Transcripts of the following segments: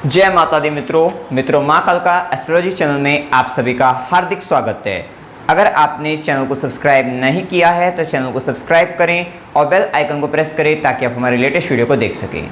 जय माता दी मित्रों माँ कालका एस्ट्रोलॉजी चैनल में आप सभी का हार्दिक स्वागत है। अगर आपने चैनल को सब्सक्राइब नहीं किया है तो चैनल को सब्सक्राइब करें और बेल आइकन को प्रेस करें ताकि आप हमारे लेटेस्ट वीडियो को देख सकें।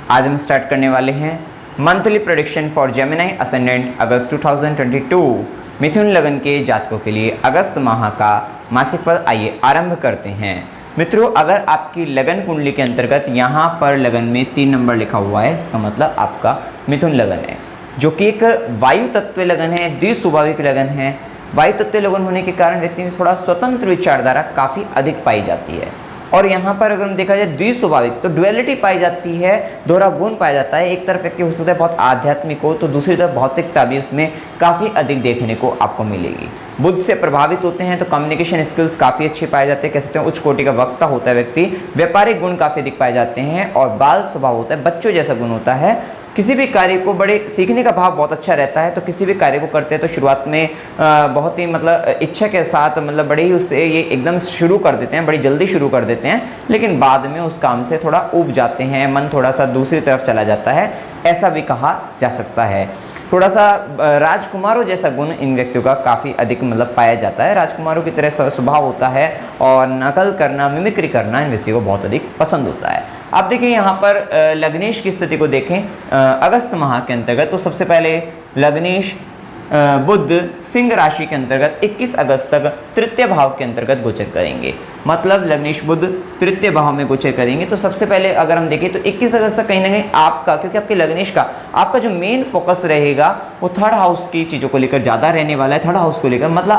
आज हम स्टार्ट करने वाले हैं monthly prediction for Gemini ascendant August 2022 मिथुन लगन के जातकों के लिए अगस्त माह का मासिक फल। आइए आरंभ करते हैं। मित्रों, अगर आपकी लगन कुंडली के अंतर्गत यहाँ पर लगन में 3 नंबर लिखा हुआ है, इसका मतलब आपका मिथुन लगन है, जो कि एक वायु तत्व लगन है, द्विस्वाभाविक लगन है। वायु तत्व लगन होने के कारण व्यक्ति में थोड़ा स्वतंत्र विचारधारा काफ़ी अधिक पाई जाती है। और यहाँ पर अगर हम देखा जाए द्विस्वाभाविक, तो ड्युअलिटी पाई जाती है, दोहरा गुण पाया जाता है। एक तरफ व्यक्ति हो सकता है बहुत आध्यात्मिक हो, तो दूसरी तरफ भौतिकता भी उसमें काफ़ी अधिक देखने को आपको मिलेगी। बुध से प्रभावित होते हैं तो कम्युनिकेशन स्किल्स काफ़ी अच्छे पाए जाते हैं, कह सकते हैं उच्च कोटि का वक्ता होता है व्यक्ति। व्यापारिक गुण काफ़ी अधिक पाए जाते हैं और बाल स्वभाव होता है, बच्चों जैसा गुण होता है। किसी भी कार्य को बड़े सीखने का भाव बहुत अच्छा रहता है, तो किसी भी कार्य को करते हैं तो शुरुआत में बहुत ही इच्छा के साथ बड़े ही उससे ये एकदम शुरू कर देते हैं, बड़ी जल्दी शुरू कर देते हैं, लेकिन बाद में उस काम से थोड़ा ऊब जाते हैं, मन थोड़ा सा दूसरी तरफ चला जाता है, ऐसा भी कहा जा सकता है। थोड़ा सा राजकुमारों जैसा गुण इन व्यक्तियों का काफ़ी अधिक पाया जाता है। राजकुमारों की तरह स्वभाव होता है और नकल करना, मिमिक्री करना इन व्यक्तियों को बहुत अधिक पसंद होता है। आप देखिए यहाँ पर लग्नेश की स्थिति को देखें अगस्त माह के अंतर्गत, तो सबसे पहले लग्नेश बुध सिंह राशि के अंतर्गत 21 अगस्त तक तृतीय भाव के अंतर्गत गोचर करेंगे। मतलब लग्नेश बुध तृतीय भाव में गोचर करेंगे। तो सबसे पहले अगर हम देखें तो 21 अगस्त तक कहीं ना कहीं आपका, क्योंकि आपके लग्नेश का आपका जो मेन फोकस रहेगा वो थर्ड हाउस की चीज़ों को लेकर ज़्यादा रहने वाला है। थर्ड हाउस को लेकर मतलब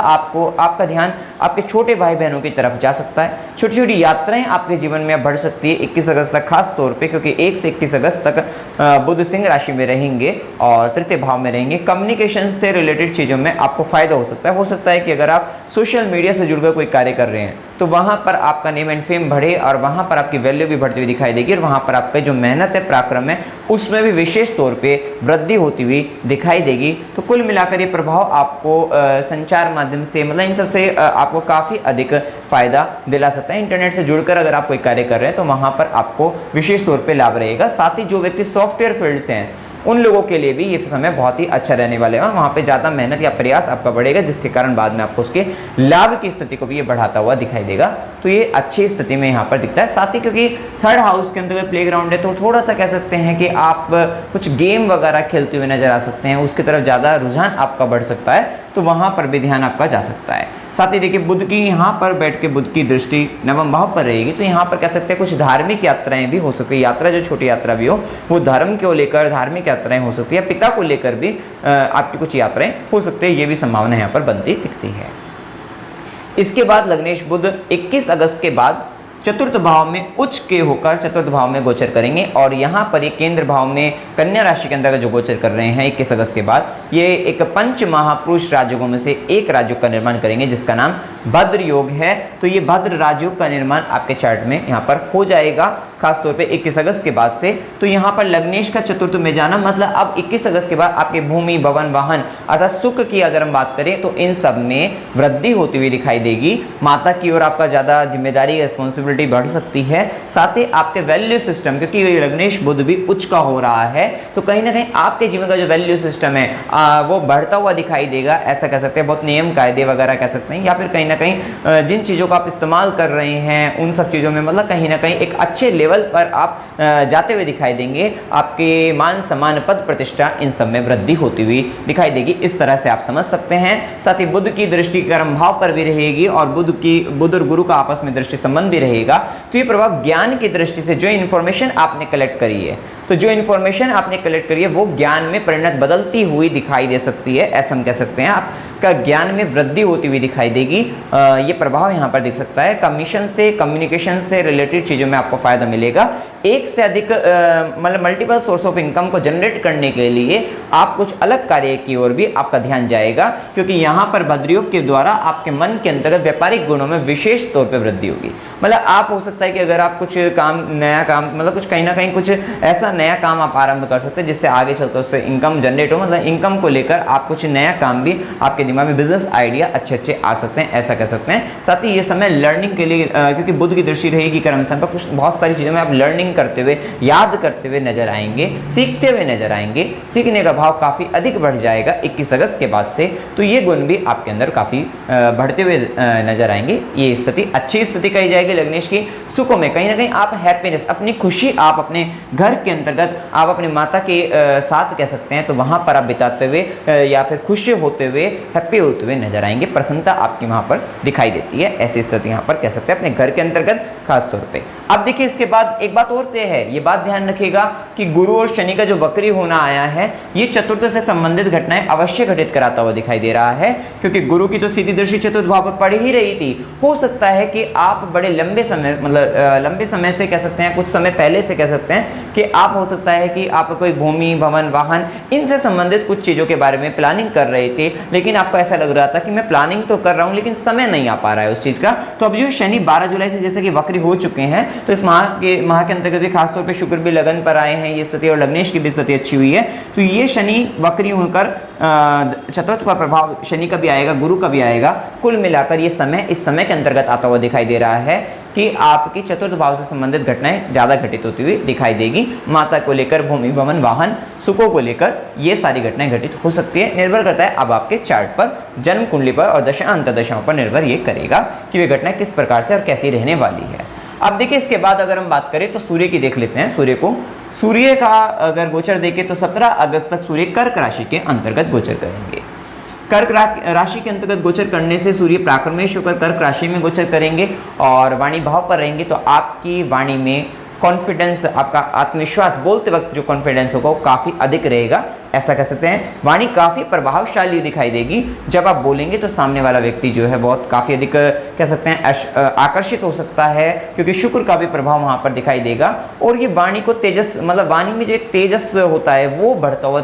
आपका ध्यान आपके छोटे भाई बहनों की तरफ जा सकता है। छोटी छोटी यात्राएं आपके जीवन में बढ़ सकती है 21 अगस्त तक, खास तौर पे क्योंकि 1 से 21 अगस्त तक बुध सिंह राशि में रहेंगे और तृतीय भाव में रहेंगे। कम्युनिकेशन से रिलेटेड चीज़ों में आपको फायदा हो सकता है। हो सकता है कि अगर आप सोशल मीडिया से जुड़कर कोई कार्य कर रहे हैं तो वहाँ पर आपका नेम एंड फेम बढ़े और वहाँ पर आपकी वैल्यू भी बढ़ती हुई दिखाई देगी और वहाँ पर आपका जो मेहनत है, पराक्रम है, उसमें भी विशेष तौर पे वृद्धि होती हुई दिखाई देगी। तो कुल मिलाकर ये प्रभाव आपको संचार माध्यम से इन सब से आपको काफ़ी अधिक फायदा दिला सकता है। इंटरनेट से जुड़कर अगर आप कोई कार्य कर रहे हैं तो वहाँ पर आपको विशेष तौर पर लाभ रहेगा। साथ ही जो व्यक्ति सॉफ्टवेयर फील्ड से हैं उन लोगों के लिए भी ये समय बहुत ही अच्छा रहने वाले हैं। वहाँ पे ज़्यादा मेहनत या प्रयास आपका बढ़ेगा, जिसके कारण बाद में आपको उसके लाभ की स्थिति को भी ये बढ़ाता हुआ दिखाई देगा। तो ये अच्छी स्थिति में यहाँ पर दिखता है। साथ ही क्योंकि थर्ड हाउस के अंदर प्लेग्राउंड है तो थोड़ा सा कह सकते हैं कि आप कुछ गेम वगैरह खेलते हुए नजर आ सकते हैं, उसकी तरफ ज़्यादा रुझान आपका बढ़ सकता है, तो वहाँ पर भी ध्यान आपका जा सकता है। साथ ही देखिए बुध की यहाँ पर बैठ के बुध की दृष्टि नवम भाव पर रहेगी, तो यहाँ पर कह सकते हैं कुछ धार्मिक यात्राएं भी हो सकती है। यात्रा जो छोटी यात्रा भी हो वो धर्म को लेकर धार्मिक यात्राएं हो सकती है, पिता को लेकर भी आपकी कुछ यात्राएं हो सकती है, ये भी संभावना यहाँ पर बनती दिखती है। इसके बाद लग्नेश बुध 21 अगस्त के बाद चतुर्थ भाव में उच्च के होकर चतुर्थ भाव में गोचर करेंगे और यहाँ पर ये केंद्र भाव में कन्या राशि के अंदर जो गोचर कर रहे हैं 21 अगस्त के बाद, ये एक पंच महापुरुष राजयोगों में से एक राजयोग का निर्माण करेंगे जिसका नाम भद्र योग है। तो ये भद्र राजयोग का निर्माण आपके चार्ट में यहाँ पर हो जाएगा खास तौर पे 21 अगस्त के बाद से। तो यहाँ पर लग्नेश का चतुर्थ में जाना मतलब अब 21 अगस्त के बाद आपके भूमि, भवन, वाहन अर्थात सुख की अगर हम बात करें तो इन सब में वृद्धि होती हुई दिखाई देगी। माता की ओर आपका ज़्यादा जिम्मेदारी, रिस्पॉन्सिबिलिटी बढ़ सकती है। साथ ही आपके वैल्यू सिस्टम, क्योंकि लग्नेश बुध भी उच्च का हो रहा है, तो कहीं ना कहीं आपके जीवन का जो वैल्यू सिस्टम है वो बढ़ता हुआ दिखाई देगा, ऐसा कह सकते हैं। बहुत नियम कायदे वगैरह कह सकते हैं, या फिर कहीं ना कहीं जिन चीज़ों का आप इस्तेमाल कर रहे हैं उन सब चीज़ों में कहीं ना कहीं एक अच्छे लेवल पर आप जाते हुए दिखाई देंगे। आपके मान सम्मान, पद प्रतिष्ठा इन सब में वृद्धि होती हुई दिखाई देगी। इस तरह से आप समझ सकते हैं। साथ ही बुध की दृष्टि कर्म भाव पर भी रहेगी और बुध और गुरु का आपस में दृष्टि संबंध भी रहेगा। तो ये प्रभाव ज्ञान की दृष्टि से जो इन्फॉर्मेशन आपने कलेक्ट करी है, तो जो इन्फॉर्मेशन आपने कलेक्ट करी है वो ज्ञान में परिणत बदलती हुई दिखाई दे सकती है, ऐसा हम कह सकते हैं। आपका ज्ञान में वृद्धि होती हुई दिखाई देगी, ये प्रभाव यहाँ पर दिख सकता है। कमीशन से, कम्युनिकेशन से रिलेटेड चीज़ों में आपको फायदा मिलेगा। एक से अधिक मल्टीपल सोर्स ऑफ इनकम को जनरेट करने के लिए आप कुछ अलग कार्य की ओर भी आपका ध्यान जाएगा, क्योंकि यहाँ पर भद्रयोग के द्वारा आपके मन के अंतर्गत व्यापारिक गुणों में विशेष तौर पर वृद्धि होगी। आप हो सकता है कि अगर आप कुछ काम, नया काम, कुछ कहीं ना कहीं कुछ ऐसा नया काम आप आरंभ कर सकते हैं जिससे आगे चलकर उससे इनकम जनरेट हो। इनकम को लेकर आप कुछ नया काम भी आपके दिमाग में, बिजनेस आइडिया अच्छे आ सकते हैं, ऐसा कह सकते हैं। साथ ही ये समय लर्निंग के लिए, क्योंकि बुध की दृष्टि रहेगी कर्म स्थान पर, कुछ बहुत सारी चीज़ों में आप लर्निंग चिंतन करते हुए, याद करते हुए नजर आएंगे, सीखते हुए नजर आएंगे। सीखने का भाव काफ़ी अधिक बढ़ जाएगा 21 अगस्त के बाद से। तो ये गुण भी आपके अंदर काफ़ी बढ़ते हुए नजर आएंगे। ये स्थिति अच्छी स्थिति कही जाएगी लग्नेश की। सुखों में कहीं ना कहीं आप हैप्पीनेस, अपनी खुशी आप अपने घर के अंतर्गत आप अपने माता के साथ कह सकते हैं, तो वहाँ पर आप बिताते हुए या फिर खुश होते हुए, हैप्पी होते हुए नजर आएंगे। प्रसन्नता आपकी वहाँ पर दिखाई देती है। ऐसी स्थिति यहाँ पर कह सकते हैं अपने घर के अंतर्गत खास तौर पे। अब देखिए इसके बाद एक बात और तय है, ये बात ध्यान रखिएगा कि गुरु और शनि का जो वक्री होना आया है, ये चतुर्थ से संबंधित घटनाएं अवश्य घटित कराता हुआ दिखाई दे रहा है, क्योंकि गुरु की तो सीधी दृष्टि चतुर्थ भाव पर पड़ ही रही थी। हो सकता है कि आप बड़े लंबे समय, मतलब लंबे समय से कह सकते हैं, कुछ समय पहले से कह सकते हैं कि आप, हो सकता है कि आप कोई भूमि, भवन, वाहन, इनसे संबंधित कुछ चीज़ों के बारे में प्लानिंग कर रहे थे, लेकिन आपको ऐसा लग रहा था कि मैं प्लानिंग तो कर रहा हूँ लेकिन समय नहीं आ पा रहा है उस चीज़ का। तो अब जो शनि 12 जुलाई से जैसे कि वक्री हो चुके हैं, तो इस माह के अंतर्गत भी खासतौर पे शुक्र भी लगन पर आए हैं ये स्थिति, और लग्नेश की भी स्थिति अच्छी हुई है। तो ये शनि वक्री होकर चतुर्थ का प्रभाव शनि का भी आएगा, गुरु का भी आएगा। कुल मिलाकर ये समय इस समय के अंतर्गत आता हुआ दिखाई दे रहा है कि आपकी चतुर्थ भाव से संबंधित घटनाएं ज़्यादा घटित होती हुई दिखाई देगी। माता को लेकर, भूमि, भवन, वाहन, सुखों को लेकर ये सारी घटनाएं घटित हो सकती है। निर्भर करता है अब आपके चार्ट पर, जन्म कुंडली पर और दशा अंतर्दशाओं पर निर्भर ये करेगा कि वे घटनाएं किस प्रकार से और कैसी रहने वाली है। अब देखिए इसके बाद अगर हम बात करें तो सूर्य की देख लेते हैं। सूर्य का अगर गोचर देखें तो 17 अगस्त तक सूर्य कर्क राशि के अंतर्गत गोचर करेंगे। कर्क राशि के अंतर्गत गोचर करने से सूर्य प्राक्रमेश होकर कर्क राशि में गोचर करेंगे और वाणी भाव पर रहेंगे। तो आपकी वाणी में कॉन्फिडेंस, आपका आत्मविश्वास, बोलते वक्त जो कॉन्फिडेंस होगा वो काफ़ी अधिक रहेगा, ऐसा कह सकते हैं। वाणी काफ़ी प्रभावशाली दिखाई देगी। जब आप बोलेंगे तो सामने वाला व्यक्ति जो है बहुत काफ़ी अधिक कह सकते हैं आकर्षित हो सकता है, क्योंकि शुक्र का भी प्रभाव वहाँ पर दिखाई देगा। और ये वाणी को तेजस, मतलब वाणी में जो एक तेजस होता है वो बढ़ता हुआ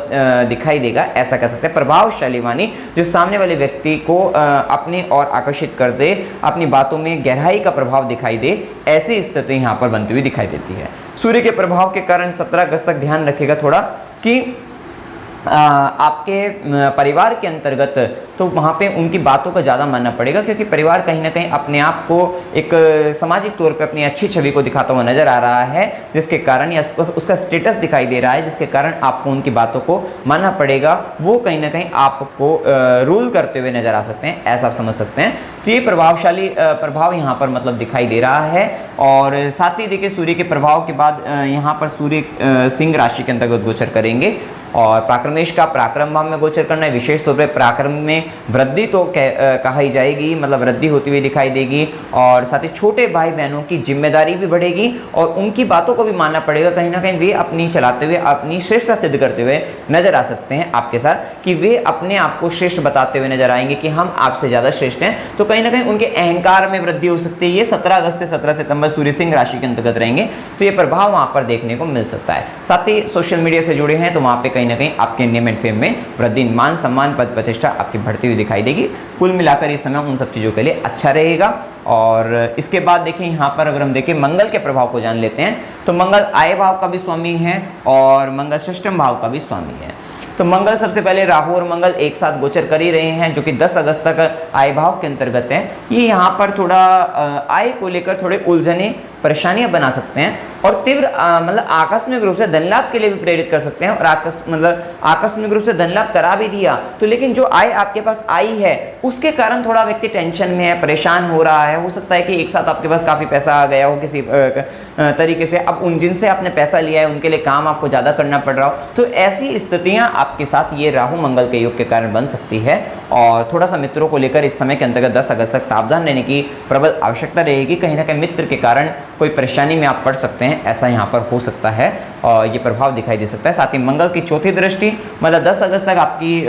दिखाई देगा, ऐसा कह सकते हैं। प्रभावशाली वाणी जो सामने वाले व्यक्ति को अपनी ओर आकर्षित कर दे, अपनी बातों में गहराई का प्रभाव दिखाई दे, ऐसी स्थिति यहाँ पर बनती हुई दिखाई देती है। सूर्य के प्रभाव के कारण 17 अगस्त तक ध्यान रखिएगा थोड़ा कि आपके परिवार के अंतर्गत तो वहाँ पे उनकी बातों का ज़्यादा मानना पड़ेगा, क्योंकि परिवार कहीं ना कहीं अपने आप को एक सामाजिक तौर पे अपनी अच्छी छवि को दिखाता हुआ नजर आ रहा है, जिसके कारण या उसका स्टेटस दिखाई दे रहा है, जिसके कारण आपको उनकी बातों को मानना पड़ेगा। वो कहीं ना कहीं आपको रूल करते हुए नजर आ सकते हैं, ऐसा आप समझ सकते हैं। तो ये प्रभावशाली प्रभाव यहाँ पर मतलब दिखाई दे रहा है। और साथ ही देखिए सूर्य के प्रभाव के बाद यहाँ पर सूर्य सिंह राशि के अंतर्गत गोचर करेंगे और प्राक्रमेश का पराक्रम भाव में गोचर करना है। विशेष तौर पे पराक्रम में वृद्धि तो कहा ही जाएगी, मतलब वृद्धि होती हुई दिखाई देगी। और साथ ही छोटे भाई बहनों की जिम्मेदारी भी बढ़ेगी और उनकी बातों को भी मानना पड़ेगा। कहीं ना कहीं वे अपनी चलाते हुए अपनी श्रेष्ठता सिद्ध करते हुए नजर आ सकते हैं आपके साथ, कि वे अपने आप को श्रेष्ठ बताते हुए नजर आएंगे कि हम आपसे ज़्यादा श्रेष्ठ हैं। तो कहीं ना कहीं उनके अहंकार में वृद्धि हो सकती है। ये 17 अगस्त से 17 सितंबर सूर्य सिंह राशि के अंतर्गत रहेंगे, तो ये प्रभाव वहाँ पर देखने को मिल सकता है। साथ ही सोशल मीडिया से जुड़े हैं तो वहाँ पे कहीं ना कहीं आपके नेम एंड फेम में वृद्धि, मान सम्मान, पद प्रतिष्ठा आपकी बढ़ती हुई दिखाई देगी। कुल मिलाकर इस समय उन सब चीज़ों के लिए अच्छा रहेगा। और इसके बाद देखिए यहाँ पर अगर हम देखें मंगल के प्रभाव को जान लेते हैं, तो मंगल आय भाव का भी स्वामी है और मंगल षष्ठम भाव का भी स्वामी है। तो मंगल सबसे पहले राहु और मंगल एक साथ गोचर कर ही रहे हैं, जो कि 10 अगस्त तक आय भाव के अंतर्गत है। ये यहाँ पर थोड़ा आय को लेकर थोड़े उलझने, परेशानियां बना सकते हैं और तीव्र मतलब आकस्मिक रूप से धन लाभ के लिए भी प्रेरित कर सकते हैं। और आकस्मिक रूप से धन लाभ करा भी दिया तो लेकिन जो आय आपके पास आई है उसके कारण थोड़ा व्यक्ति टेंशन में है, परेशान हो रहा है। हो सकता है कि एक साथ आपके पास काफ़ी पैसा आ गया हो किसी तरीके से, अब उन जिनसे आपने पैसा लिया है उनके लिए काम आपको ज़्यादा करना पड़ रहा हो। तो ऐसी स्थितियाँ आपके साथ ये राहु मंगल के योग के कारण बन सकती है। और थोड़ा सा मित्रों को लेकर इस समय के अंतर्गत 10 अगस्त तक सावधान रहने की प्रबल आवश्यकता रहेगी। कहीं ना कहीं मित्र के कारण कोई परेशानी में आप पड़ सकते हैं, ऐसा यहाँ पर हो सकता है और ये प्रभाव दिखाई दे सकता है। साथ ही मंगल की चौथी दृष्टि मतलब 10 अगस्त तक आपकी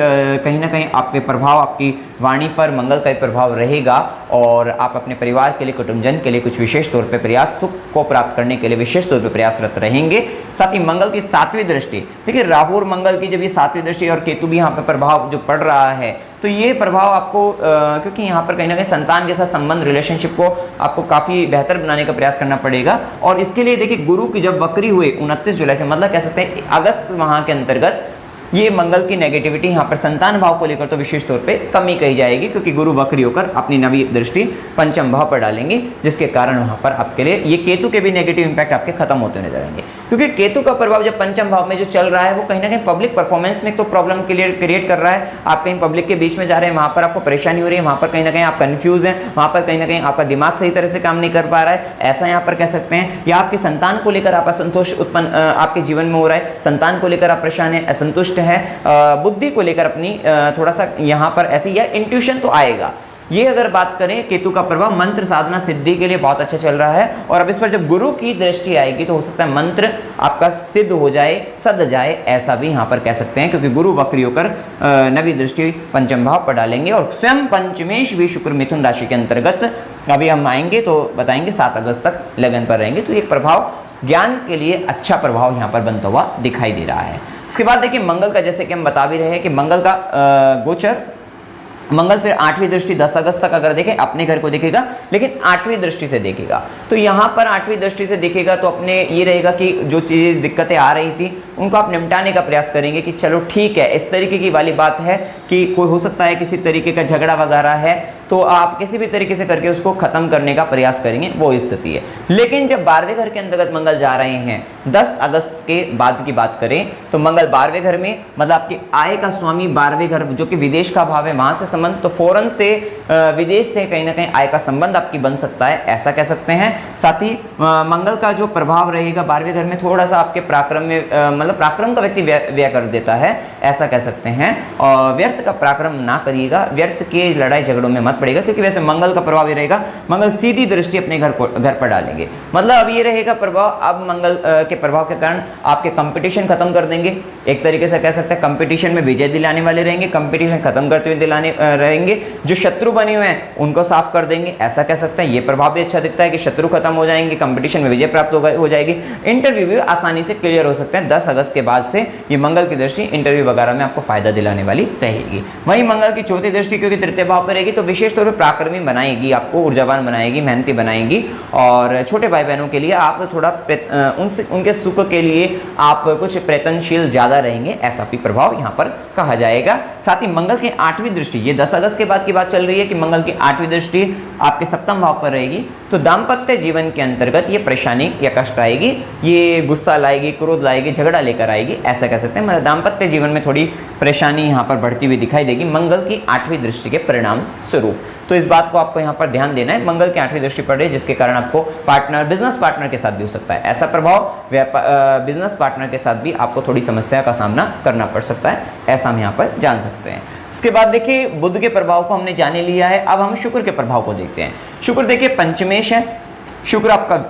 कहीं ना कहीं आपके प्रभाव, आपकी वाणी पर मंगल का प्रभाव रहेगा और आप अपने परिवार के लिए, कुटुंबजन के लिए कुछ विशेष तौर पे प्रयास, सुख को प्राप्त करने के लिए विशेष तौर पे प्रयासरत रहेंगे। साथ ही मंगल की 7वीं दृष्टि, देखिए राहु और मंगल की जब ये 7वीं दृष्टि और केतु भी यहाँ पे प्रभाव जो पड़ रहा है, तो ये प्रभाव आपको क्योंकि यहाँ पर कहीं ना कहीं संतान के साथ संबंध, रिलेशनशिप को आपको काफ़ी बेहतर बनाने का प्रयास करना पड़ेगा। और इसके लिए देखिए गुरु की जब वक्री हुए 29 जुलाई से, मतलब कह सकते हैं अगस्त माह के अंतर्गत ये मंगल की नेगेटिविटी यहाँ पर संतान भाव को लेकर तो विशेष तौर पे कमी कही जाएगी, क्योंकि गुरु वक्री होकर अपनी नवी दृष्टि पंचम भाव पर डालेंगे, जिसके कारण वहाँ पर आपके लिए ये केतु के भी नेगेटिव इंपैक्ट आपके खत्म होते नजर आएंगे। क्योंकि केतु का प्रभाव जब पंचम भाव में जो चल रहा है वो कहीं ना कहीं पब्लिक परफॉर्मेंस में तो प्रॉब्लम क्रिएट कर रहा है। आप कहीं पब्लिक के बीच में जा रहे हैं, वहाँ पर आपको परेशानी हो रही है, वहाँ पर कहीं ना कहीं आप कंफ्यूज हैं, वहाँ पर कहीं ना कहीं आपका दिमाग सही तरह से काम नहीं कर पा रहा है, ऐसा यहाँ पर कह सकते हैं। या आपके संतान को लेकर आप असंतोष उत्पन्न आपके जीवन में हो रहा है, संतान को लेकर आप परेशान है, असंतुष्ट है, बुद्धि को लेकर अपनी थोड़ा सा यहाँ पर ऐसी या इंट्यूशन तो आएगा। ये अगर बात करें केतु का प्रभाव मंत्र साधना सिद्धि के लिए बहुत अच्छा चल रहा है, और अब इस पर जब गुरु की दृष्टि आएगी तो हो सकता है मंत्र आपका सिद्ध हो जाए, सद जाए, ऐसा भी यहाँ पर कह सकते हैं, क्योंकि गुरु वक्री होकर नवी दृष्टि पंचम भाव पर डालेंगे। और स्वयं पंचमेश भी शुक्र मिथुन राशि के अंतर्गत अभी हम आएंगे तो बताएंगे 7 अगस्त तक लगन पर रहेंगे। तो एक प्रभाव ज्ञान के लिए अच्छा प्रभाव यहाँ पर बनता हुआ दिखाई दे रहा है। इसके बाद देखिए मंगल का, जैसे कि हम बता भी रहे हैं कि मंगल का गोचर, मंगल फिर 8वीं दृष्टि 10 अगस्त तक अगर देखें अपने घर को देखेगा, लेकिन 8वीं दृष्टि से देखेगा। तो यहाँ पर 8वीं दृष्टि से देखेगा तो अपने ये रहेगा कि जो चीज़ें दिक्कतें आ रही थी उनको आप निपटाने का प्रयास करेंगे कि चलो ठीक है, इस तरीके की वाली बात है कि कोई हो सकता है किसी तरीके का झगड़ा वगैरह है, तो आप किसी भी तरीके से करके उसको खत्म करने का प्रयास करेंगे, वो स्थिति है। लेकिन जब 12वें घर के अंतर्गत मंगल जा रहे हैं 10 अगस्त के बाद की बात करें तो मंगल 12वें घर में, मतलब आपकी आय का स्वामी 12वें घर जो कि विदेश का भाव है, वहां से संबंध, तो फौरन से विदेश से कहीं ना कहीं आय का संबंध आपकी बन सकता है, ऐसा कह सकते हैं। साथ ही मंगल का जो प्रभाव रहेगा 12वें घर में थोड़ा सा आपके पराक्रम में, मतलब पराक्रम का व्यक्ति व्यय कर देता है, ऐसा कह सकते हैं। और व्यर्थ का पराक्रम ना करिएगा, व्यर्थ के लड़ाई झगड़ों में मत पड़ेगा, क्योंकि वैसे मंगल का प्रभाव ये रहेगा, मंगल सीधी दृष्टि अपने घर पर डालेंगे। मतलब अब ये रहेगा प्रभाव, अब मंगल के प्रभाव के कारण आपके कंपटीशन खत्म कर देंगे, एक तरीके से कह सकते हैं कंपटीशन में विजय दिलाने वाले रहेंगे, कंपटीशन खत्म करते हुए दिलाने रहेंगे, जो शत्रु बने हुए हैं उनको साफ कर देंगे, ऐसा कह सकते हैं। ये प्रभाव भी अच्छा दिखता है कि शत्रु खत्म हो जाएंगे, कंपटीशन में विजय प्राप्त हो जाएगी, इंटरव्यू भी आसानी से क्लियर हो सकते हैं। 10 अगस्त के बाद से ये मंगल की दृष्टि इंटरव्यू वगैरह में आपको फायदा दिलाने वाली रहेगी। वहीं मंगल की चौथी दृष्टि क्योंकि तृतीय भाव पर रहेगी तो विशेष तौर पर पराक्रमी बनाएगी, आपको ऊर्जावान बनाएगी, मेहनती बनाएगी, और छोटे भाई बहनों के लिए आप थोड़ा उनके सुख के लिए आप कुछ प्रयत्नशील ज्यादा रहेंगे, ऐसा भी प्रभाव यहाँ पर कहा जाएगा। साथ ही मंगल की 8वीं दृष्टि, ये 10 अगस्त के बाद की बात चल रही है कि मंगल की 8वीं दृष्टि आपके सप्तम भाव पर रहेगी, तो दाम्पत्य जीवन के अंतर्गत ये परेशानी या कष्ट आएगी, ये गुस्सा लाएगी, क्रोध लाएगी, झगड़ा लेकर आएगी, ऐसा कह सकते हैं। मतलब दाम्पत्य जीवन में थोड़ी परेशानी यहाँ पर बढ़ती हुई दिखाई देगी मंगल की 8वीं दृष्टि के परिणाम स्वरूप। तो इस बात को आपको यहाँ पर ध्यान देना है, मंगल की 8वीं दृष्टि पड़ रही है, जिसके कारण आपको बिजनेस पार्टनर के साथ भी हो सकता है ऐसा प्रभाव, बिजनेस पार्टनर के साथ भी आपको थोड़ी समस्या का सामना करना पड़ सकता है, ऐसा हम यहाँ पर जान सकते हैं। इसके बाद देखिए बुध के प्रभाव को हमने जाने लिया है, अब हम शुक्र के प्रभाव को देखते हैं। शुक्र देखिए पंचमेश है, शुक्र आपका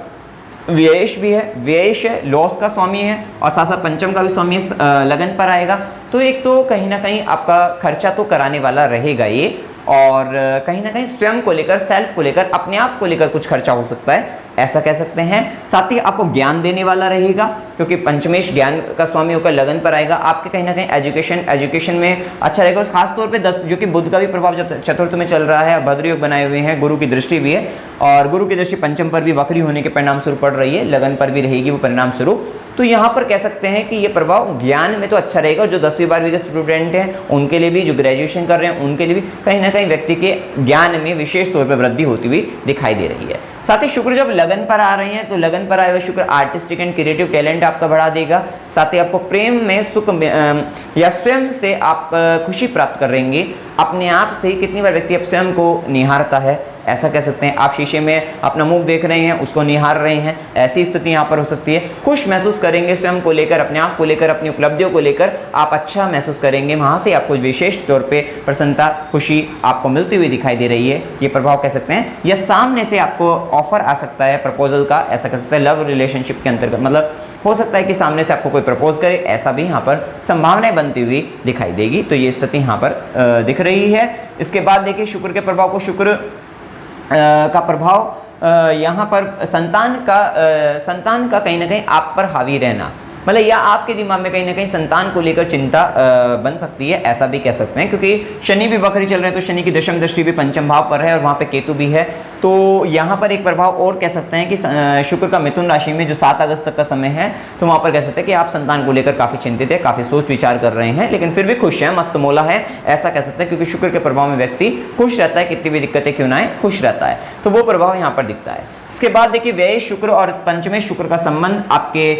व्ययेश भी है, व्ययेश है, लॉस का स्वामी है, और साथ साथ पंचम का भी स्वामी है, लगन पर आएगा। तो एक तो कहीं ना कहीं आपका खर्चा तो कराने वाला रहेगा ये, और कहीं ना कहीं स्वयं को लेकर, सेल्फ को लेकर, अपने आप को लेकर कुछ खर्चा हो सकता है, ऐसा कह सकते हैं। साथ ही आपको ज्ञान देने वाला रहेगा, क्योंकि पंचमेश ज्ञान का स्वामी होकर लगन पर आएगा, आपके कहीं ना कहीं एजुकेशन में अच्छा रहेगा। और खासतौर पे 10 जो कि बुध का भी प्रभाव जब चतुर्थ में चल रहा है, भद्र योग बनाए हुए हैं, गुरु की दृष्टि भी है, और गुरु की दृष्टि पंचम पर भी वक्री होने के परिणाम स्वरूप पड़ रही है, लगन पर भी रहेगी वो परिणाम स्वरूप। तो यहाँ पर कह सकते हैं कि ये प्रभाव ज्ञान में तो अच्छा रहेगा, जो 10वीं 12वीं के स्टूडेंट हैं उनके लिए भी, जो ग्रेजुएशन कर रहे हैं उनके लिए भी कहीं ना कहीं व्यक्ति के ज्ञान में विशेष तौर पर वृद्धि होती हुई दिखाई दे रही है। साथ ही शुक्र जब लगन पर आ रहे हैं तो लगन पर आए हुए शुक्र आर्टिस्टिक एंड क्रिएटिव टैलेंट आपका बढ़ा देगा, साथ ही आपको प्रेम में, सुख में या स्वयं से आप खुशी प्राप्त करेंगे, अपने आप से। कितनी बार व्यक्ति अब स्वयं को निहारता है, ऐसा कह सकते हैं, आप शीशे में अपना मुंह देख रहे हैं, उसको निहार रहे हैं, ऐसी स्थिति यहाँ पर हो सकती है। खुश महसूस करेंगे स्वयं को लेकर, अपने आप को लेकर, अपनी उपलब्धियों को लेकर आप अच्छा महसूस करेंगे, वहाँ से आपको विशेष तौर पे प्रसन्नता, खुशी आपको मिलती हुई दिखाई दे रही है, ये प्रभाव कह सकते हैं। या सामने से आपको ऑफर आ सकता है प्रपोजल का, ऐसा कह सकते हैं, लव रिलेशनशिप के अंतर्गत, मतलब हो सकता है कि सामने से आपको कोई प्रपोज करे, ऐसा भी यहाँ पर संभावनाएं बनती हुई दिखाई देगी। तो ये स्थिति यहाँ पर दिख रही है। इसके बाद देखिए शुक्र के प्रभाव को, शुक्र का प्रभाव यहाँ पर संतान का कहीं ना कहीं आप पर हावी रहना, मतलब या आपके दिमाग में कहीं ना कहीं संतान को लेकर चिंता बन सकती है, ऐसा भी कह सकते हैं। क्योंकि शनि भी वक्री चल रहे हैं, तो शनि की दशम दृष्टि भी पंचम भाव पर है, और वहाँ पे केतु भी है, तो यहाँ पर एक प्रभाव और कह सकते हैं कि शुक्र का मिथुन राशि में जो 7 अगस्त तक का समय है, तो वहाँ पर कह सकते हैं कि आप संतान को लेकर काफ़ी चिंतित है, काफ़ी सोच विचार कर रहे हैं, लेकिन फिर भी खुश है, मस्त मौला है, ऐसा कह सकते हैं, क्योंकि शुक्र के प्रभाव में व्यक्ति खुश रहता है, कितनी भी दिक्कतें क्यों ना आए खुश रहता है, तो वो प्रभाव यहाँ पर दिखता है। इसके बाद देखिए व्यय शुक्र और पंचमें शुक्र का संबंध आपके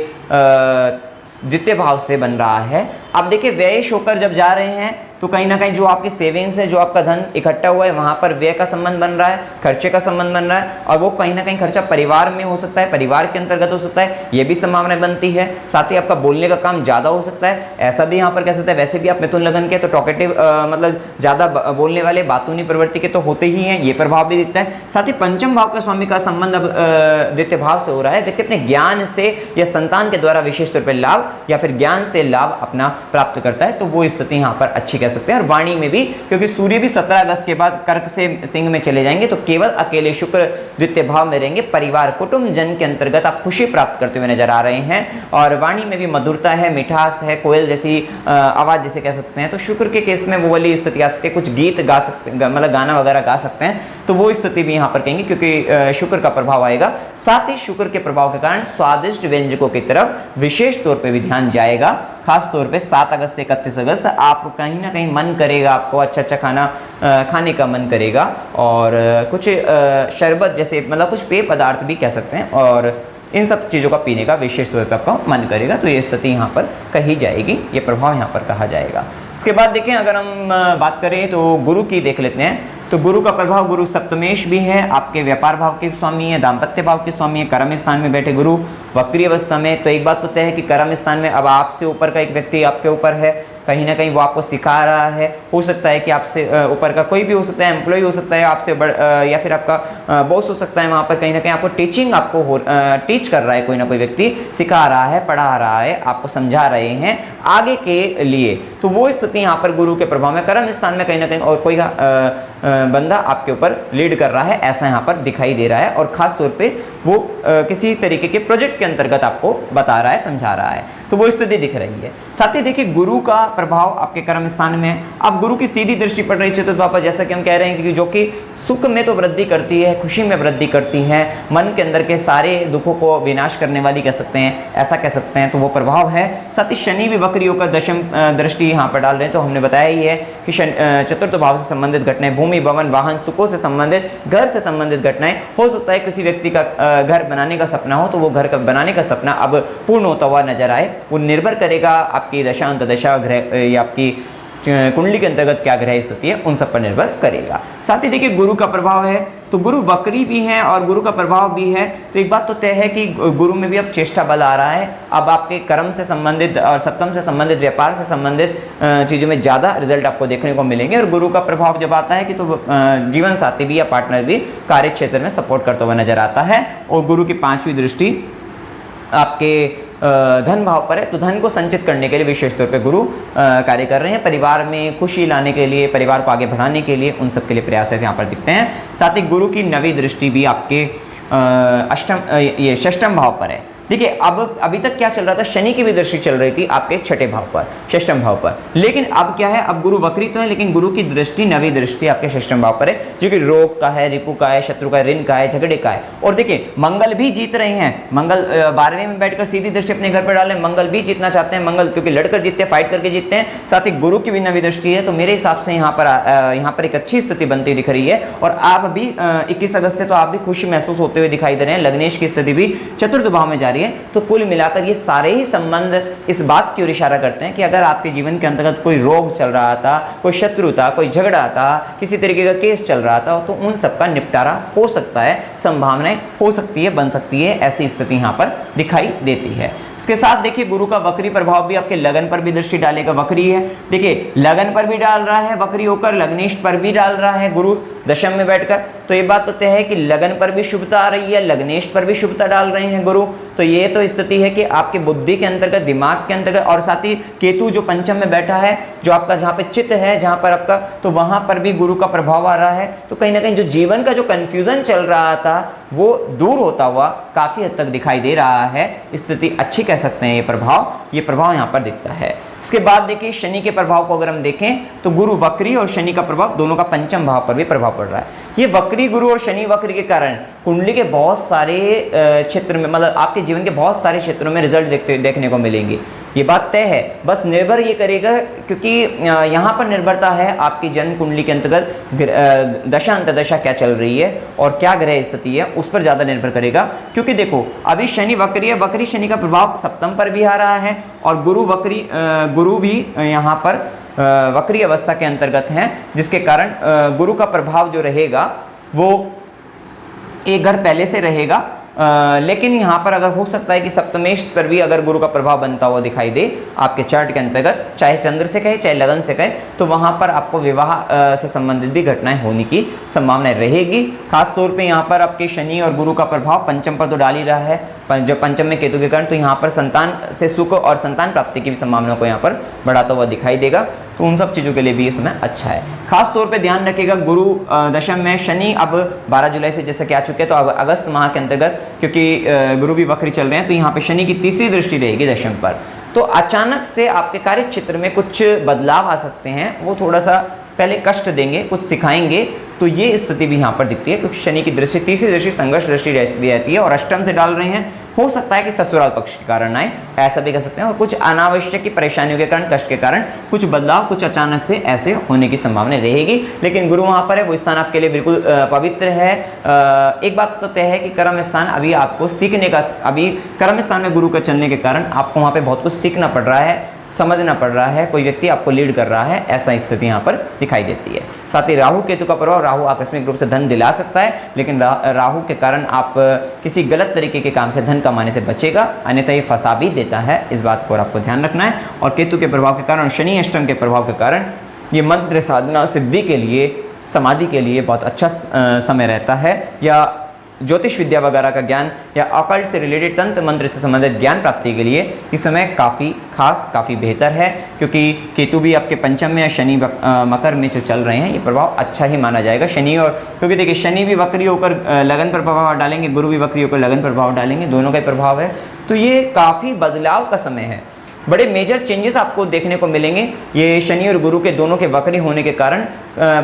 द्वितीय भाव से बन रहा है। अब देखिए व्यय होकर जब जा रहे हैं तो कहीं ना कहीं जो आपकी सेविंग्स है, जो आपका धन इकट्ठा हुआ है, वहाँ पर व्यय का संबंध बन रहा है, खर्चे का संबंध बन रहा है, और वो कहीं ना कहीं खर्चा परिवार में हो सकता है, परिवार के अंतर्गत हो सकता है, ये भी संभावना बनती है। साथ ही आपका बोलने का काम ज़्यादा हो सकता है, ऐसा भी यहाँ पर कह सकते हैं। वैसे भी आप मिथुन लगन के तो टॉकेटिव मतलब ज़्यादा बोलने वाले, बातूनी प्रवृत्ति के तो होते ही हैं, ये प्रभाव भी दिखता है। साथ ही पंचम भाव का स्वामी का संबंध अब द्वितीय भाव से हो रहा है। व्यक्ति अपने ज्ञान से या संतान के द्वारा विशेष तौर पर लाभ या फिर ज्ञान से लाभ अपना प्राप्त करता है, तो वो स्थिति यहाँ पर अच्छी कह सकते हैं। और वाणी में भी, क्योंकि सूर्य भी 17 अगस्त के बाद कर्क से सिंह में चले जाएंगे, तो केवल अकेले शुक्र द्वितीय भाव में रहेंगे। परिवार कुटुंब जन के अंतर्गत आप खुशी प्राप्त करते हुए नजर आ रहे हैं, और वाणी में भी मधुरता है, मिठास है, कोयल जैसी आवाज जिसे कह सकते हैं। तो शुक्र के केस में वो वाली स्थिति आ सकती है, कुछ गीत गा सकते, मतलब गाना वगैरह गा सकते हैं, तो वो स्थिति भी यहाँ पर कहेंगे, क्योंकि शुक्र का प्रभाव आएगा। साथ ही शुक्र के प्रभाव के कारण स्वादिष्ट व्यंजकों की तरफ विशेष तौर पर भी ध्यान जाएगा। खास तौर पे 7 अगस्त से 31 अगस्त आप कहीं ना कहीं मन करेगा, आपको अच्छा अच्छा खाना खाने का मन करेगा, और कुछ शरबत जैसे मतलब कुछ पेय पदार्थ भी कह सकते हैं, और इन सब चीज़ों का पीने का विशेष तौर पर आपका मन करेगा। तो ये स्थिति यहाँ पर कही जाएगी, ये प्रभाव यहाँ पर कहा जाएगा। इसके बाद देखें, अगर हम बात करें तो गुरु की देख लेते हैं। तो गुरु का प्रभाव, गुरु सप्तमेश भी है, आपके व्यापार भाव के स्वामी है, दाम्पत्य भाव के स्वामी है, कर्म स्थान में बैठे गुरु वक्री अवस्था में। तो एक बात तो तय है कि कर्म स्थान में अब आपसे ऊपर का एक व्यक्ति आपके ऊपर है, कहीं ना कहीं वो आपको सिखा रहा है। हो सकता है कि आपसे ऊपर का कोई भी हो सकता है, एम्प्लॉय हो सकता है आपसे या फिर आपका बॉस हो सकता है। वहाँ पर कहीं ना कहीं आपको टीचिंग आपको टीच कर रहा है, कोई ना कोई व्यक्ति सिखा रहा है, पढ़ा रहा है, आपको समझा रहे हैं आगे के लिए। तो वो स्थिति यहाँ पर गुरु के प्रभाव में कर्म स्थान में कहीं ना कहीं और कोई बंदा आपके ऊपर लीड कर रहा है, ऐसा यहाँ पर दिखाई दे रहा है। और खास तौर पे वो किसी तरीके के प्रोजेक्ट के अंतर्गत आपको बता रहा है, समझा रहा है, तो वो स्थिति दिख रही है। साथ ही देखिए गुरु का प्रभाव आपके कर्म स्थान में है। अब गुरु की सीधी दृष्टि पड़ रही है चतुर्थ भाव पर, जैसा कि हम कह रहे हैं कि जो कि सुख में तो वृद्धि करती है, खुशी में वृद्धि करती है, मन के अंदर के सारे दुखों को विनाश करने वाली कह सकते हैं, ऐसा कह सकते हैं, तो वो प्रभाव है। साथ ही शनि भी वक्री होकर दशम दृष्टि यहाँ पर डाल रहे हैं। तो हमने बताया ही है कि चतुर्थ भाव से संबंधित घटनाएं, भूमि भवन वाहन सुखों से संबंधित, घर से संबंधित घटनाएं, हो सकता है किसी व्यक्ति का घर बनाने का सपना हो, तो वो घर का बनाने का सपना अब पूर्ण होता हुआ नजर आए। वो निर्भर करेगा आपकी दशा अंतदशा ग्रह या आपकी कुंडली के अंतर्गत क्या ग्रह स्थिति है, उन सब पर निर्भर करेगा। साथ ही देखिए गुरु का प्रभाव है, तो गुरु वक्री भी है और गुरु का प्रभाव भी है। तो एक बात तो तय है कि गुरु में भी अब चेष्टा बल आ रहा है। अब आपके कर्म से संबंधित और सप्तम से संबंधित, व्यापार से संबंधित चीज़ों में ज़्यादा रिजल्ट आपको देखने को मिलेंगे। और गुरु का प्रभाव जब आता है कि तो जीवन साथी भी या पार्टनर भी कार्य क्षेत्र में सपोर्ट करता हुआ नजर आता है। और गुरु की 5वीं दृष्टि आपके धन भाव पर है, तो धन को संचित करने के लिए विशेष तौर पे गुरु कार्य कर रहे हैं। परिवार में खुशी लाने के लिए, परिवार को आगे बढ़ाने के लिए, उन सब के लिए प्रयास यहाँ पर दिखते हैं। साथ ही गुरु की 9वीं दृष्टि भी आपके षष्ठम भाव पर है। देखिए अब अभी तक क्या चल रहा था, शनि की भी दृष्टि चल रही थी आपके छठे भाव पर, षष्ठम भाव पर, लेकिन अब क्या है, अब गुरु वक्री तो है, लेकिन गुरु की दृष्टि 9वीं दृष्टि आपके षष्ठम भाव पर है, जो कि रोग का है, रिपु का है, शत्रु का है, ऋण का है, झगड़े का है। और देखिए मंगल भी जीत रहे हैं, मंगल 12वें में बैठकर सीधी दृष्टि अपने घर पर डाले, मंगल भी जीतना चाहते हैं, मंगल क्योंकि लड़कर जीतते हैं, फाइट करके जीतते हैं। साथ ही गुरु की भी 9वीं दृष्टि है, तो मेरे हिसाब से यहाँ पर एक अच्छी स्थिति बनती दिख रही है। और आप अभी 21 अगस्त से तो आप भी खुशी महसूस होते हुए दिखाई दे रहे हैं। लग्नेश की स्थिति भी चतुर्थ भाव में जा रही है। तो कुल मिलाकर ये सारे ही संबंध इस बात की ओर इशारा करते हैं कि अगर आपके जीवन के अंतर्गत कोई रोग चल रहा था, कोई शत्रु था, कोई झगड़ा था, किसी तरीके का केस चल रहा था, तो उन सब का निपटारा हो सकता है, संभावनाएं हो सकती है, बन सकती है, ऐसी स्थिति यहाँ पर दिखाई देती है। इसके साथ देखिए गुरु का वक्री प्रभाव भी आपके लगन पर भी दृष्टि डालेगा। वक्री है, देखिए लगन पर भी डाल रहा है वक्री होकर, लग्नेश पर भी डाल रहा है गुरु दशम में बैठकर। तो ये बात तो तय है कि लगन पर भी शुभता आ रही है, लग्नेश पर भी शुभता डाल रहे हैं गुरु। तो ये तो स्थिति है कि आपके बुद्धि के अंतर्गत, दिमाग के अंतर्गत, और साथ ही केतु जो पंचम में बैठा है, जो आपका जहाँ पे चित्त है, जहाँ पर आपका, तो वहां पर भी गुरु का प्रभाव आ रहा है। तो कहीं ना कहीं जो जीवन का जो कंफ्यूजन चल रहा था वो दूर होता हुआ काफी हद तक दिखाई दे रहा है। स्थिति अच्छी कह सकते हैं, ये प्रभाव यहाँ पर दिखता है। इसके बाद देखिए शनि के प्रभाव को अगर हम देखें तो गुरु वक्री और शनि का प्रभाव दोनों का पंचम भाव पर भी प्रभाव पड़ रहा है। ये वक्री गुरु और शनि वक्री के कारण कुंडली के बहुत सारे क्षेत्र में, मतलब आपके जीवन के बहुत सारे क्षेत्रों में रिजल्ट देखने को मिलेंगे, ये बात तय है। बस निर्भर ये करेगा, क्योंकि यहाँ पर निर्भरता है आपकी जन्म कुंडली के अंतर्गत दशा अंतर्दशा क्या चल रही है और क्या ग्रह स्थिति है, उस पर ज़्यादा निर्भर करेगा। क्योंकि देखो अभी शनि वक्री है, वक्री शनि का प्रभाव सप्तम पर भी आ रहा है और गुरु भी यहाँ पर वक्री अवस्था के अंतर्गत हैं, जिसके कारण गुरु का प्रभाव जो रहेगा वो एक घर पहले से रहेगा। लेकिन यहाँ पर अगर हो सकता है कि सप्तमेश पर भी अगर गुरु का प्रभाव बनता हुआ दिखाई दे आपके चार्ट के अंतर्गत, चाहे चंद्र से कहे चाहे लगन से कहे, तो वहाँ पर आपको विवाह से संबंधित भी घटनाएं होने की संभावना रहेगी। खास तौर पे यहाँ पर आपके शनि और गुरु का प्रभाव पंचम पर तो डाल ही रहा है, जो पंचम में केतु के कारण, तो यहाँ पर संतान से सुख और संतान प्राप्ति की भी संभावना को यहाँ पर बढ़ाता हुआ दिखाई देगा। तो उन सब चीज़ों के लिए भी ये समय अच्छा है। खास तौर पे ध्यान रखिएगा गुरु दशम में, शनि अब 12 जुलाई से जैसे कि आ चुके हैं, तो अब अगस्त माह के अंतर्गत क्योंकि गुरु भी वक्री चल रहे हैं, तो यहाँ पे शनि की तीसरी दृष्टि रहेगी दशम पर। तो अचानक से आपके कार्य क्षेत्र में कुछ बदलाव आ सकते हैं, वो थोड़ा सा पहले कष्ट देंगे, कुछ सिखाएंगे, तो ये स्थिति भी यहाँ पर दिखती है। क्योंकि शनि की दृष्टि तीसरी दृष्टि संघर्ष दृष्टि रहती है और अष्टम से डाल रहे हैं। हो सकता है कि ससुराल पक्ष के कारण आए, ऐसा भी कह सकते हैं, और कुछ अनावश्यक की परेशानियों के कारण, कष्ट के कारण कुछ बदलाव, कुछ अचानक से ऐसे होने की संभावना रहेगी। लेकिन गुरु वहाँ पर है, वो स्थान आपके लिए बिल्कुल पवित्र है। एक बात तो तय है कि कर्म स्थान अभी आपको सीखने का, अभी कर्म स्थान में गुरु का चलने के कारण आपको वहाँ पर बहुत कुछ सीखना पड़ रहा है, समझना पड़ रहा है, कोई व्यक्ति आपको लीड कर रहा है, ऐसा स्थिति यहाँ पर दिखाई देती है। साथ ही राहु केतु का प्रभाव, राहु आकस्मिक रूप से धन दिला सकता है, लेकिन राहु के कारण आप किसी गलत तरीके के काम से धन कमाने से बचेगा, अन्यथा ये फंसा भी देता है, इस बात को आपको ध्यान रखना है। और केतु के प्रभाव के कारण, शनि अष्टम के प्रभाव के कारण ये मंत्र साधना सिद्धि के लिए, समाधि के लिए बहुत अच्छा समय रहता है, या ज्योतिष विद्या वगैरह का ज्ञान या ऑकल्ट से रिलेटेड तंत्र मंत्र से संबंधित ज्ञान प्राप्ति के लिए इस समय काफ़ी खास, काफ़ी बेहतर है। क्योंकि केतु भी आपके पंचम में, शनि मकर में जो चल रहे हैं, ये प्रभाव अच्छा ही माना जाएगा। शनि और, क्योंकि देखिए शनि भी वक्री होकर लगन पर प्रभाव डालेंगे, गुरु भी वक्री होकर लगन पर प्रभाव डालेंगे, दोनों का ही प्रभाव है। तो ये काफ़ी बदलाव का समय है, बड़े मेजर चेंजेस आपको देखने को मिलेंगे। ये शनि और गुरु के दोनों के वक्री होने के कारण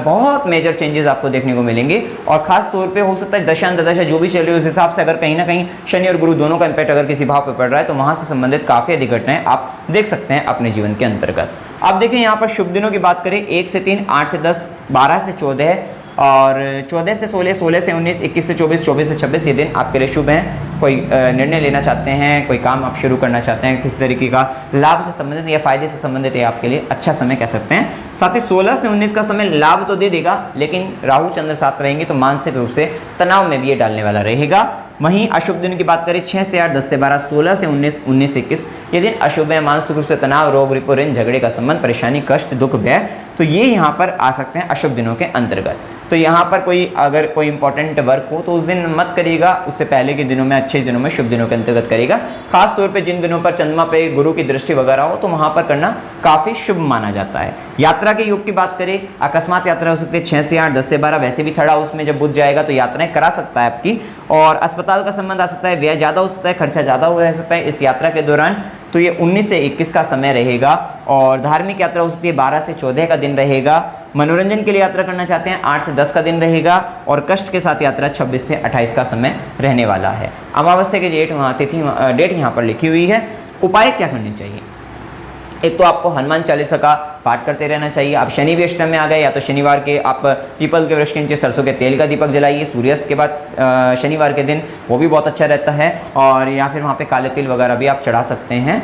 बहुत मेजर चेंजेस आपको देखने को मिलेंगे। और खास तौर पे हो सकता है दशा अंतर्दशा जो भी चल रही है उस हिसाब से अगर कहीं ना कहीं शनि और गुरु दोनों का इम्पैक्ट अगर किसी भाव पर पड़ रहा है, तो वहाँ से संबंधित काफ़ी अधिक घटनाएं आप देख सकते हैं अपने जीवन के अंतर्गत। आप देखें यहाँ पर शुभ दिनों की बात करें, 1 से 3, 8 से 10, 12 से 14 और 14 से 16, 16 से 19, 21 से 24, 24 से 26 ये दिन आपके लिए शुभ हैं। कोई निर्णय लेना चाहते हैं, कोई काम आप शुरू करना चाहते हैं, किसी तरीके का लाभ से संबंधित या फायदे से संबंधित, ये आपके लिए अच्छा समय कह सकते हैं। साथ ही 16 से 19 का समय लाभ तो दे देगा, लेकिन राहु चंद्र साथ रहेंगे तो मानसिक रूप से तनाव में भी ये डालने वाला रहेगा। वहीं अशुभ दिन की बात करें, 6 से 8, 10 से 12, 16 से 19, 19 से 21 ये दिन अशुभ है। मानसिक रूप से तनाव, रोग, रिपो, ऋण, झगड़े का संबंध, परेशानी, कष्ट, दुख, व्यय, तो ये यहाँ पर आ सकते हैं अशुभ दिनों के अंतर्गत। तो यहाँ पर अगर कोई इंपॉर्टेंट वर्क हो तो उस दिन मत करिएगा, उससे पहले के दिनों में, अच्छे दिनों में, शुभ दिनों के अंतर्गत करिएगा। खास तौर पे जिन दिनों पर चंद्रमा पे गुरु की दृष्टि वगैरह हो तो वहाँ पर करना काफ़ी शुभ माना जाता है। यात्रा के योग की बात करें, अकस्मात यात्रा हो सकती है 6 से 8, 10 से 12, वैसे भी थर्ड हाउस में जब बुध जाएगा तो यात्राएं करा सकता है आपकी, और अस्पताल का संबंध आ सकता है, व्यय ज़्यादा हो सकता है, खर्चा ज़्यादा हो रह सकता है इस यात्रा के दौरान। तो ये 19 से 21 का समय रहेगा। और धार्मिक यात्रा हो सकती है 12 से 14 का दिन रहेगा। मनोरंजन के लिए यात्रा करना चाहते हैं 8 से 10 का दिन रहेगा। और कष्ट के साथ यात्रा 26 से 28 का समय रहने वाला है। अमावस्या की डेट यहाँ पर लिखी हुई है। उपाय क्या करने चाहिए? एक तो आपको हनुमान चालीसा का पाठ करते रहना चाहिए। आप शनि भी अष्टम में आ गए, या तो शनिवार के आप पीपल के वृक्ष के नीचे सरसों के तेल का दीपक जलाइए सूर्यास्त के बाद शनिवार के दिन, वो भी बहुत अच्छा रहता है। और या फिर वहाँ पे काले तिल वगैरह भी आप चढ़ा सकते हैं,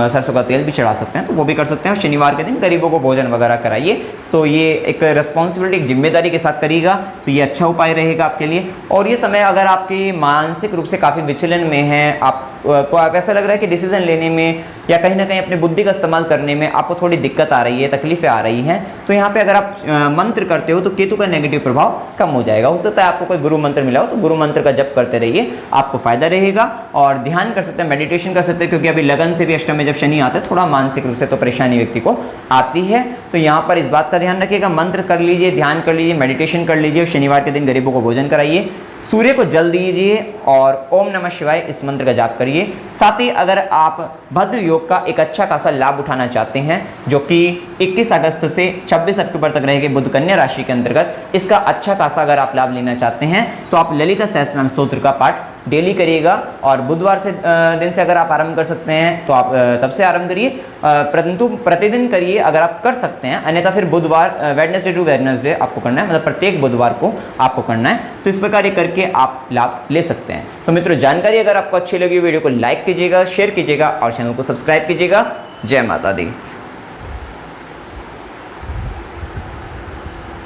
सरसों का तेल भी चढ़ा सकते हैं, तो वो भी कर सकते हैं। शनिवार के दिन गरीबों को भोजन वगैरह कराइए, तो ये एक रिस्पॉन्सिबिलिटी, एक जिम्मेदारी के साथ करिएगा, तो ये अच्छा उपाय रहेगा आपके लिए। और ये समय अगर आपकी मानसिक रूप से काफ़ी विचलन में है, आपको ऐसा लग रहा है कि डिसीजन लेने में या कहीं ना कहीं अपनी बुद्धि का इस्तेमाल करने में आपको थोड़ी दिक्कत आ रही है, तकलीफें आ रही हैं, तो यहाँ पे अगर आप मंत्र करते हो तो केतु का नेगेटिव प्रभाव कम हो जाएगा। हो सकता है आपको कोई गुरु मंत्र मिला हो तो गुरु मंत्र का जप करते रहिए, आपको फायदा रहेगा। और ध्यान कर सकते हैं, मेडिटेशन कर सकते हैं, क्योंकि अभी लगन से भी अष्टम में जब शनि आता है थोड़ा मानसिक रूप से तो परेशानी व्यक्ति को आती है। तो यहाँ पर इस बात का ध्यान रखिएगा, मंत्र कर लीजिए, ध्यान कर लीजिए, मेडिटेशन कर लीजिए। शनिवार के दिन गरीबों को भोजन कराइए। सूर्य को जल दीजिए और ओम नमः शिवाय इस मंत्र का जाप करिए। साथ ही अगर आप भद्र योग का एक अच्छा खासा लाभ उठाना चाहते हैं, जो कि 21 अगस्त से 26 अक्टूबर तक रहेगी बुध कन्या राशि के अंतर्गत, इसका अच्छा खासा अगर आप लाभ लेना चाहते हैं तो आप ललिता सहस्त्रनाम स्तोत्र का पाठ डेली करिएगा। और बुधवार से दिन से अगर आप आरंभ कर सकते हैं तो आप तब से आरंभ करिए, परंतु प्रतिदिन करिए अगर आप कर सकते हैं, अन्यथा फिर बुधवार वेडनेसडे टू वेडनेसडे आपको करना है, मतलब प्रत्येक बुधवार को आपको करना है। तो इस प्रकार ये करके आप लाभ ले सकते हैं। तो मित्रों, जानकारी अगर आपको अच्छी लगी वीडियो को लाइक कीजिएगा, शेयर कीजिएगा और चैनल को सब्सक्राइब कीजिएगा। जय माता दी।